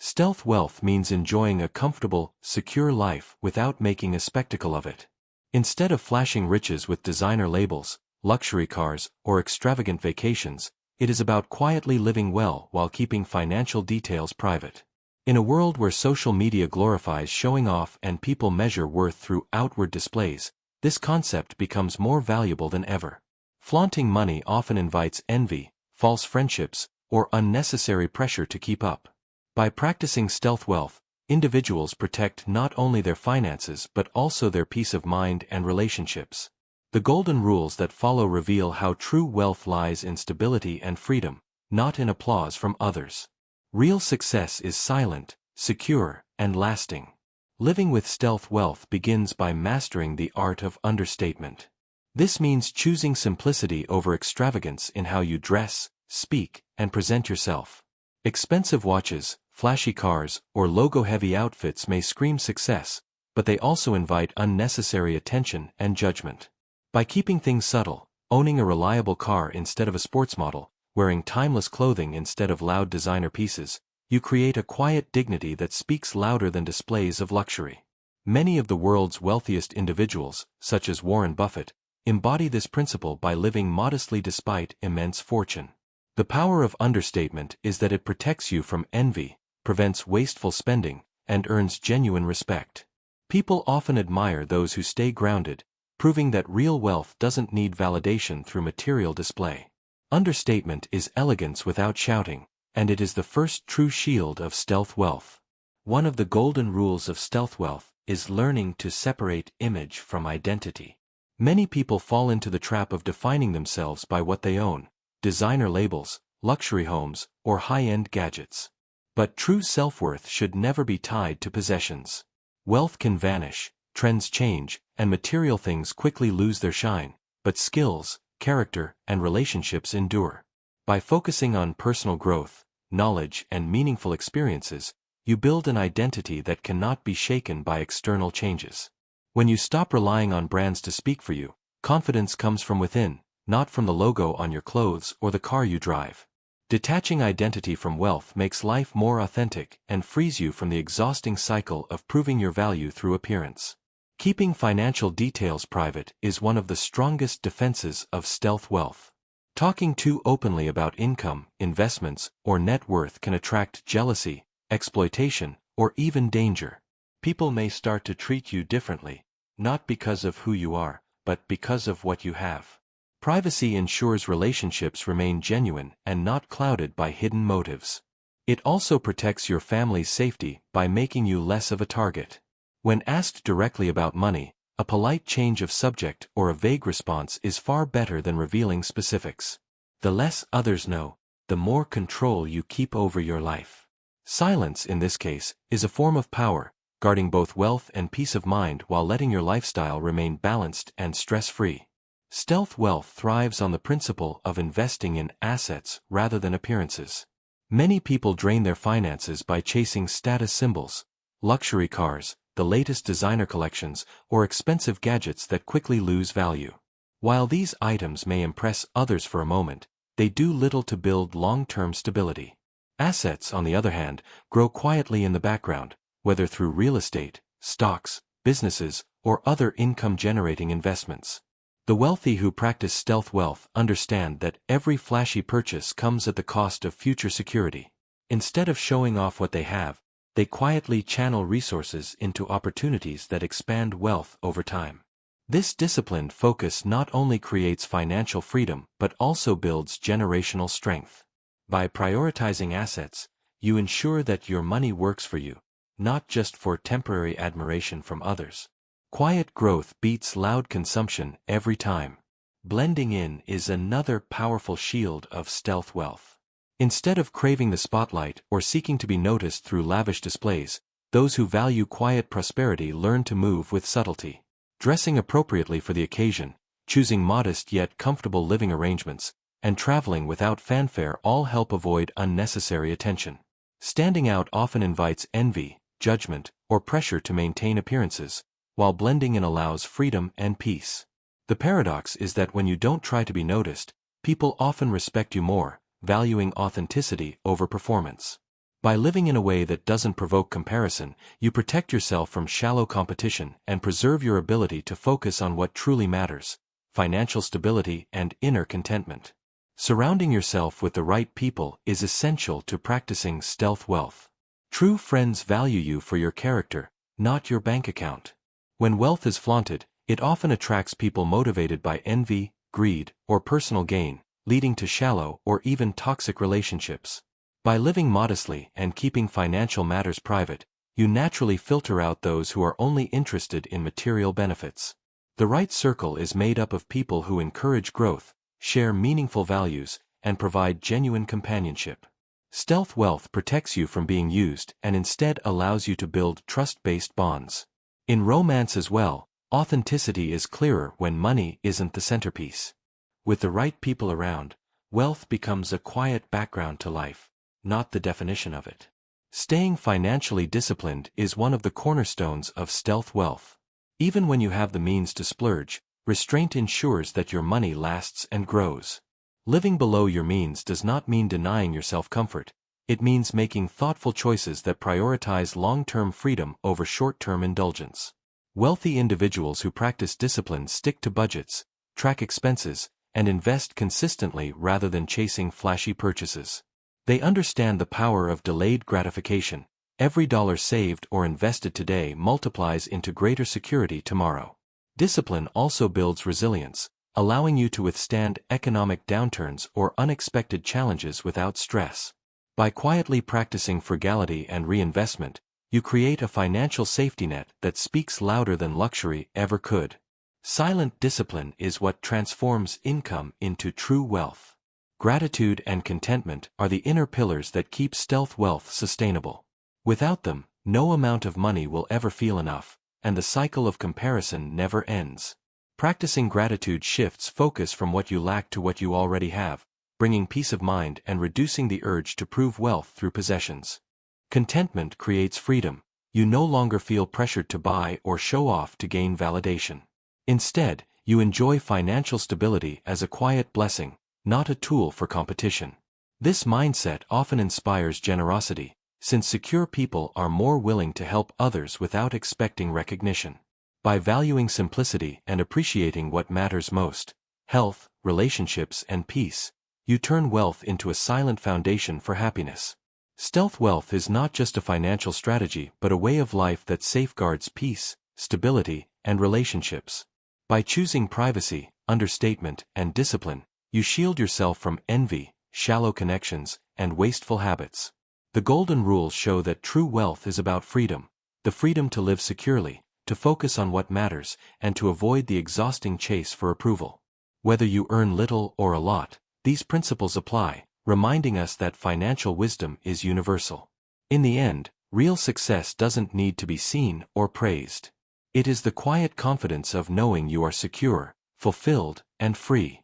Stealth wealth means enjoying a comfortable, secure life without making a spectacle of it. Instead of flashing riches with designer labels, luxury cars, or extravagant vacations, it is about quietly living well while keeping financial details private. In a world where social media glorifies showing off and people measure worth through outward displays, this concept becomes more valuable than ever. Flaunting money often invites envy, false friendships, or unnecessary pressure to keep up. By practicing stealth wealth, individuals protect not only their finances but also their peace of mind and relationships. The golden rules that follow reveal how true wealth lies in stability and freedom, not in applause from others. Real success is silent, secure, and lasting. Living with stealth wealth begins by mastering the art of understatement. This means choosing simplicity over extravagance in how you dress, speak, and present yourself. Expensive watches, flashy cars, or logo-heavy outfits may scream success, but they also invite unnecessary attention and judgment. By keeping things subtle, owning a reliable car instead of a sports model, wearing timeless clothing instead of loud designer pieces, you create a quiet dignity that speaks louder than displays of luxury. Many of the world's wealthiest individuals, such as Warren Buffett, embody this principle by living modestly despite immense fortune. The power of understatement is that it protects you from envy, prevents wasteful spending, and earns genuine respect. People often admire those who stay grounded, proving that real wealth doesn't need validation through material display. Understatement is elegance without shouting, and it is the first true shield of stealth wealth. One of the golden rules of stealth wealth is learning to separate image from identity. Many people fall into the trap of defining themselves by what they own, designer labels, luxury homes, or high-end gadgets. But true self-worth should never be tied to possessions. Wealth can vanish, trends change, and material things quickly lose their shine, but skills, character, and relationships endure. By focusing on personal growth, knowledge, and meaningful experiences, you build an identity that cannot be shaken by external changes. When you stop relying on brands to speak for you, confidence comes from within, not from the logo on your clothes or the car you drive. Detaching identity from wealth makes life more authentic and frees you from the exhausting cycle of proving your value through appearance. Keeping financial details private is one of the strongest defenses of stealth wealth. Talking too openly about income, investments, or net worth can attract jealousy, exploitation, or even danger. People may start to treat you differently, not because of who you are, but because of what you have. Privacy ensures relationships remain genuine and not clouded by hidden motives. It also protects your family's safety by making you less of a target. When asked directly about money, a polite change of subject or a vague response is far better than revealing specifics. The less others know, the more control you keep over your life. Silence, in this case, is a form of power, guarding both wealth and peace of mind while letting your lifestyle remain balanced and stress-free. Stealth wealth thrives on the principle of investing in assets rather than appearances. Many people drain their finances by chasing status symbols, luxury cars, the latest designer collections, or expensive gadgets that quickly lose value. While these items may impress others for a moment, they do little to build long-term stability. Assets, on the other hand, grow quietly in the background, whether through real estate, stocks, businesses, or other income-generating investments. The wealthy who practice stealth wealth understand that every flashy purchase comes at the cost of future security. Instead of showing off what they have, they quietly channel resources into opportunities that expand wealth over time. This disciplined focus not only creates financial freedom but also builds generational strength. By prioritizing assets, you ensure that your money works for you, not just for temporary admiration from others. Quiet growth beats loud consumption every time. Blending in is another powerful shield of stealth wealth. Instead of craving the spotlight or seeking to be noticed through lavish displays, those who value quiet prosperity learn to move with subtlety. Dressing appropriately for the occasion, choosing modest yet comfortable living arrangements, and traveling without fanfare all help avoid unnecessary attention. Standing out often invites envy, judgment, or pressure to maintain appearances, while blending in allows freedom and peace. The paradox is that when you don't try to be noticed, people often respect you more, valuing authenticity over performance. By living in a way that doesn't provoke comparison, you protect yourself from shallow competition and preserve your ability to focus on what truly matters: financial stability and inner contentment. Surrounding yourself with the right people is essential to practicing stealth wealth. True friends value you for your character, not your bank account. When wealth is flaunted, it often attracts people motivated by envy, greed, or personal gain, leading to shallow or even toxic relationships. By living modestly and keeping financial matters private, you naturally filter out those who are only interested in material benefits. The right circle is made up of people who encourage growth, share meaningful values, and provide genuine companionship. Stealth wealth protects you from being used and instead allows you to build trust-based bonds. In romance as well, authenticity is clearer when money isn't the centerpiece. With the right people around, wealth becomes a quiet background to life, not the definition of it. Staying financially disciplined is one of the cornerstones of stealth wealth. Even when you have the means to splurge, restraint ensures that your money lasts and grows. Living below your means does not mean denying yourself comfort. It means making thoughtful choices that prioritize long-term freedom over short-term indulgence. Wealthy individuals who practice discipline stick to budgets, track expenses, and invest consistently rather than chasing flashy purchases. They understand the power of delayed gratification. Every dollar saved or invested today multiplies into greater security tomorrow. Discipline also builds resilience, allowing you to withstand economic downturns or unexpected challenges without stress. By quietly practicing frugality and reinvestment, you create a financial safety net that speaks louder than luxury ever could. Silent discipline is what transforms income into true wealth. Gratitude and contentment are the inner pillars that keep stealth wealth sustainable. Without them, no amount of money will ever feel enough, and the cycle of comparison never ends. Practicing gratitude shifts focus from what you lack to what you already have, bringing peace of mind and reducing the urge to prove wealth through possessions. Contentment creates freedom. You no longer feel pressured to buy or show off to gain validation. Instead, you enjoy financial stability as a quiet blessing, not a tool for competition. This mindset often inspires generosity, since secure people are more willing to help others without expecting recognition. By valuing simplicity and appreciating what matters most, health, relationships, and peace, you turn wealth into a silent foundation for happiness. Stealth wealth is not just a financial strategy but a way of life that safeguards peace, stability, and relationships. By choosing privacy, understatement, and discipline, you shield yourself from envy, shallow connections, and wasteful habits. The golden rules show that true wealth is about freedom: the freedom to live securely, to focus on what matters, and to avoid the exhausting chase for approval. Whether you earn little or a lot, these principles apply, reminding us that financial wisdom is universal. In the end, real success doesn't need to be seen or praised. It is the quiet confidence of knowing you are secure, fulfilled, and free.